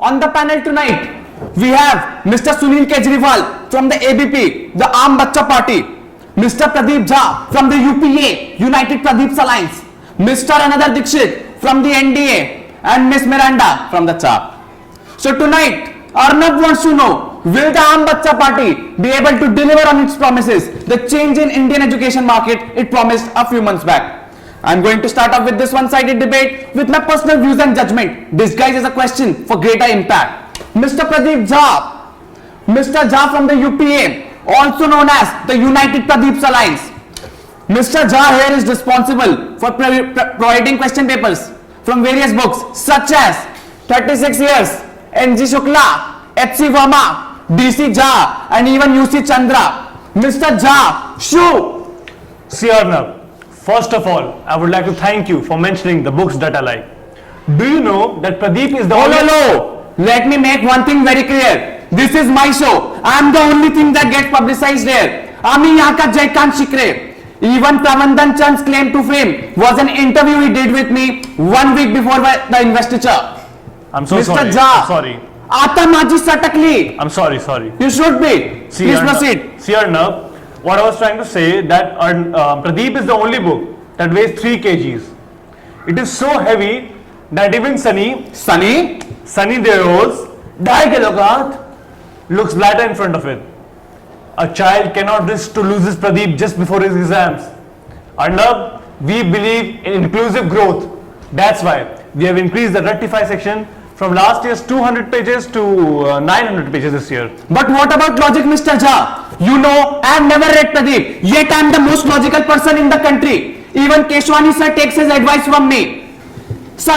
On the panel tonight, we have Mr. Sunil Kejriwal from the ABP, the Aam Bachcha Party, Mr. Pradeep Jha from the UPA, United Pradeep's Alliance, Mr. Anandar Dixit from the NDA, and Miss Miranda from the CHAP. So tonight, Arnab wants to know, will the Aam Bachcha Party be able to deliver on its promises, the change in Indian education market it promised a few months back? I'm going to start off with this one-sided debate with my personal views and judgment, disguised as a question for greater impact. Mr. Pradeep Jha, Mr. Jha from the UPA, also known as the United Pradeep's Alliance. Mr. Jha here is responsible for providing question papers from various books such as 36 Years, N.G. Shukla, H.C. Verma, D.C. Jha, and even U.C. Chandra. Mr. Jha, shoo! See Arnab, first of all, I would like to thank you for mentioning the books that I like. Do you know that Pradeep is the only... No. Let me make one thing very clear. This is my show. I am the only thing that gets publicized here. Ami yahan ka Jaykant Shikre. Even Pravandan Chand's claim to fame was an interview he did with me 1 week before the investiture. I'm so Mr. sorry. Jha, I'm sorry. Aata Maji Satakli. I'm sorry. You should be. See, Please Arnab, proceed. See Arnab, what I was trying to say that Pradeep is the only book that weighs 3 kgs. It is so heavy that even Sunny Deol's 2.5 kg looks lighter in front of it. A child cannot risk to lose his Pradeep just before his exams. Arnab, we believe in inclusive growth. That's why we have increased the rectify section from last year's 200 pages to 900 pages this year. But what about logic, Mr. Jha? You know, I have never read Pradeep, yet I am the most logical person in the country. Even Keshwani sir takes his advice from me. Sir,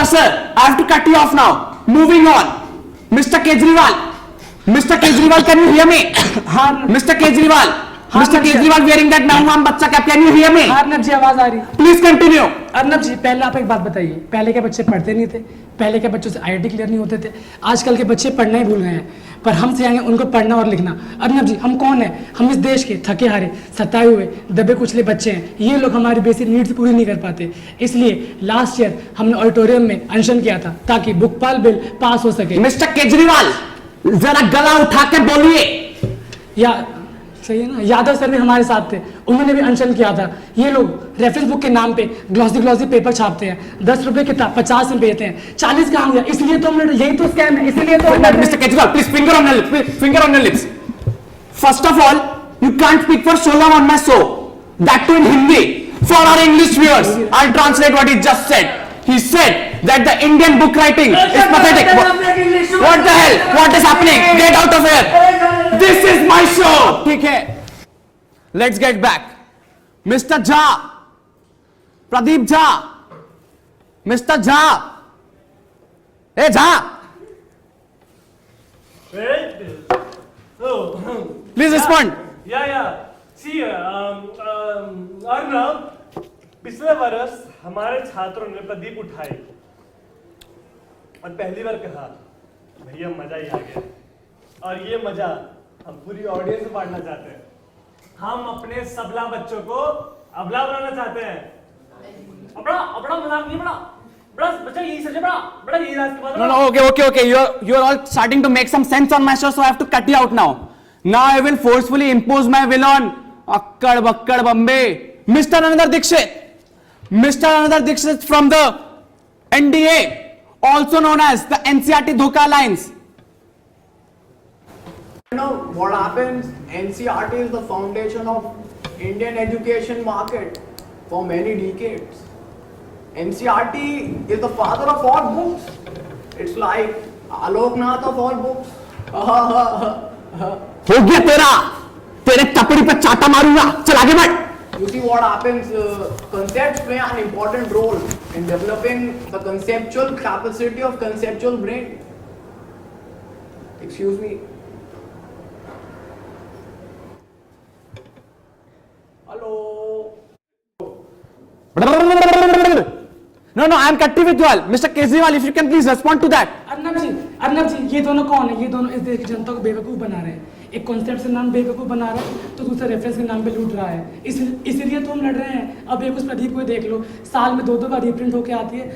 I have to cut you off now. Moving on. Mr. Kejriwal, can you hear me? Mr. Kejriwal wearing that Aam Bachcha cap, can you hear me? Arnab जी आवाज आ रही है? Please continue. Arnab जी पहले आप एक बात बताइए, पहले के बच्चे पढ़ते नहीं थे, पहले के बच्चों से आईआईटी क्लियर नहीं होते थे, आजकल के बच्चे पढ़ना ही भूल गए हैं, पर हमसे आएंगे उनको पढ़ना और लिखना। अर्नब जी हम कौन है? हम इस देश के थके हारे, सताए हुए, दबे कुचले बच्चे हैं। ये लोग हमारी बेसिक नीड्स पूरी नहीं कर पाते, इसलिए लास्ट ईयर हमने ऑडिटोरियम में अनशन किया था ताकि बुकपाल बिल पास हो सके। मिस्टर केजरीवाल, जरा गला उठा के बोलिए। या सही है ना, यादव सर भी हमारे साथ थे, उन्होंने भी अनशन किया था। ये लोग रेफरेंस बुक के नाम पे ग्लॉसी पेपर छापते हैं, 10 रुपए किताब 50 में बेचते हैं, 40 कहाँ गया? इसलिए तो हमने, यही तो स्कैम है, इसलिए तो Mr. Kejriwal, please finger on your lips. First of all, you can't speak for so long on my show, that too in Hindi. For our English viewers, I'll translate what he just said. He said that the Indian book writing is pathetic. What the hell? What is happening? Get out of here. This is my show. ठीक है. Let's get back. Mr. Jha, Pradeep Jha, Mr. Jha. Hey Jha. Please respond. Yeah. See, Arnab, पिछले वर्ष हमारे छात्रों ने प्रदीप उठाई और पहली बार कहा भैया मजा ही आ गया, और ये मजा हम पूरी ऑडियंस में बांटना चाहते हैं। हम अपने सबला बच्चों को अबला बनाना चाहते हैं। अपना मजाक नहीं, बड़ा बच्चा यही समझे, बड़ा यही राज के बाद। No, okay. You're all starting to make some sense on my show, so I have to cut you out now. Now I will forcefully impose my will on Akkad Bakkad Bombay, Mr. Anandar Dixit from the NDA, also known as the NCERT Dhoka Alliance. You know what happens? NCERT is the foundation of Indian education market for many decades. NCERT is the father of all books. It's like Aloknath of all books. हो गया तेरे तपड़ी पे चाटा मारूंगा, चल आगे बढ़। You see what happens? Concepts play an important role in developing the conceptual capacity of conceptual brain. Excuse me. Hello. No, I am cutting with you all. Mr. Kejriwal, if you can please respond to that. Arnab जी ये दोनों कौन है? ये दोनों इस देश की जनता को बेवकूफ बना रहे हैं। एक कॉन्सेप्ट से नाम बेवकूफ़ बना रहा है तो दूसरा रेफरेंस के नाम पे लूट रहा है। इसीलिए तो हम लड़ रहे हैं। अब एक उस प्रदीप को देख लो, साल में 2 बार रीप्रिंट होके आती है,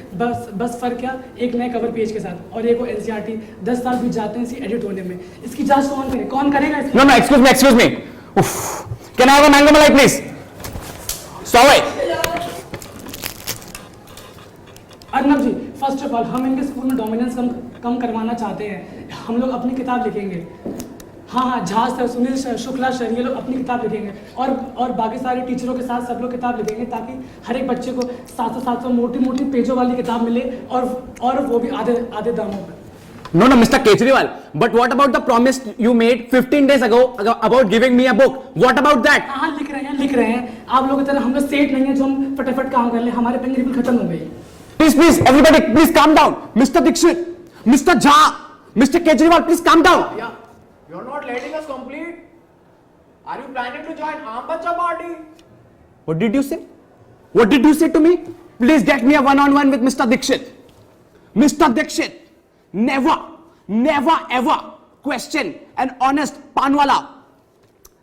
बस फ़र्क क्या, एक नए कवर पेज के साथ, और एक वो NCERT 10 साल बीत जाते हैं इसी एडिट होने में। इसकी जांच कौन करेगा इसकी? No, excuse me. Oof. Can I have a mango malai, please? Sorry. Arnab ji, first of all हम इनके स्कूल में डोमिनेंस कम करवाना चाहते हैं। हम लोग अपनी किताब लिखेंगे। हाँ, Jha sir, Sunil sir, Shukla sir, ये लोग अपनी किताब लिखेंगे, और बाकी सारे टीचरों के साथ सब लोग किताब लिखेंगे, ताकि हर एक बच्चे को 700 मोटी पेजों वाली किताब मिले, और वो भी आधे दामों पर। No, Mr. Kejriwal. But what about the promise you made 15 days ago about giving me a book? What about that? हाँ, लिख रहे हैं। आप लोगों की तरह हम लोग सेठ नहीं है जो हम फटाफट काम कर ले। हमारे पेन रिबन खत्म हो गई। Please, everybody, please calm down. Mr. Dixit, Mr. Jha, Mr. Kejriwal, please calm down. Yeah, you're not letting us complete. Are you planning to join Aam Bachcha Party? What did you say? What did you say to me? Please get me a one-on-one with Mr. Dixit. Mr. Dixit, never ever question an honest panwala.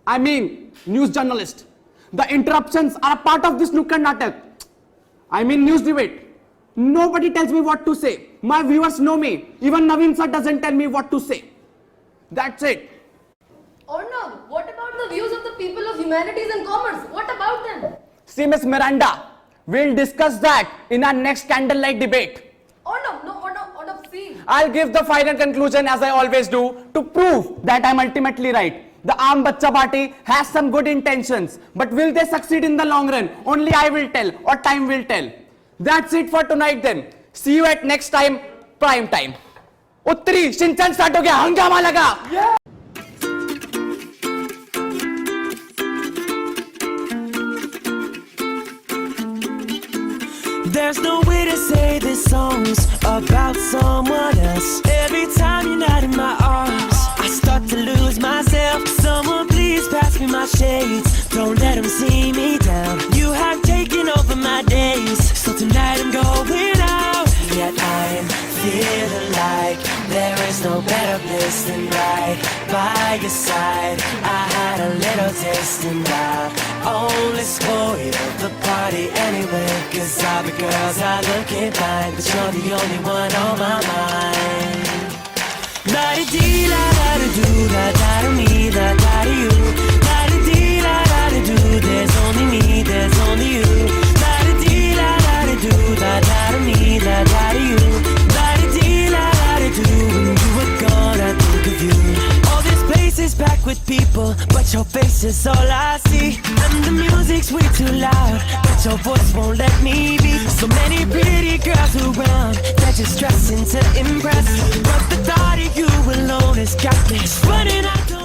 I mean, news journalist. The interruptions are a part of this Nukkad Natak. I mean, news debate. Nobody tells me what to say. My viewers know me. Even Naveen sir doesn't tell me what to say. That's it. Arnab, what about the views of the people of humanities and commerce? What about them? See, Miss Miranda, we'll discuss that in our next candlelight debate. Arnab, see. I'll give the final conclusion as I always do to prove that I'm ultimately right. The Aam Bachcha Party has some good intentions, but will they succeed in the long run? Only I will tell, or time will tell. That's it for tonight then. See you at next time, prime time. Uttari, Shinchan start ho gaya, hangama laga. There's no way to say this song's about someone else. Every time you're not in my arms, I start to lose myself. Someone please pass me my shades, don't let them see me down. You have taken over my days, so tonight I'm going out. Yet I'm feeling like there is no better place than right by your side. I had a little taste and I only spoiled the party anyway. Cause all the girls are looking fine, but you're the only one on my mind. La-di-dee, la-da-da-do, la-da-da-me, la-da-da-you. La-di-dee, la-da-da-do, there's only me, there's only you. La-di-dee, la-da-da-do, la-da-da-me, la-da-da-you. La-di-dee, la-da-da-do, when you were gone I think of you. All this place is packed with people, but your face is all I see. And the music's way too loud, but your voice won't let me be. So many pretty girls around, they're just dressing to impress, but the thought of you alone has got me running out.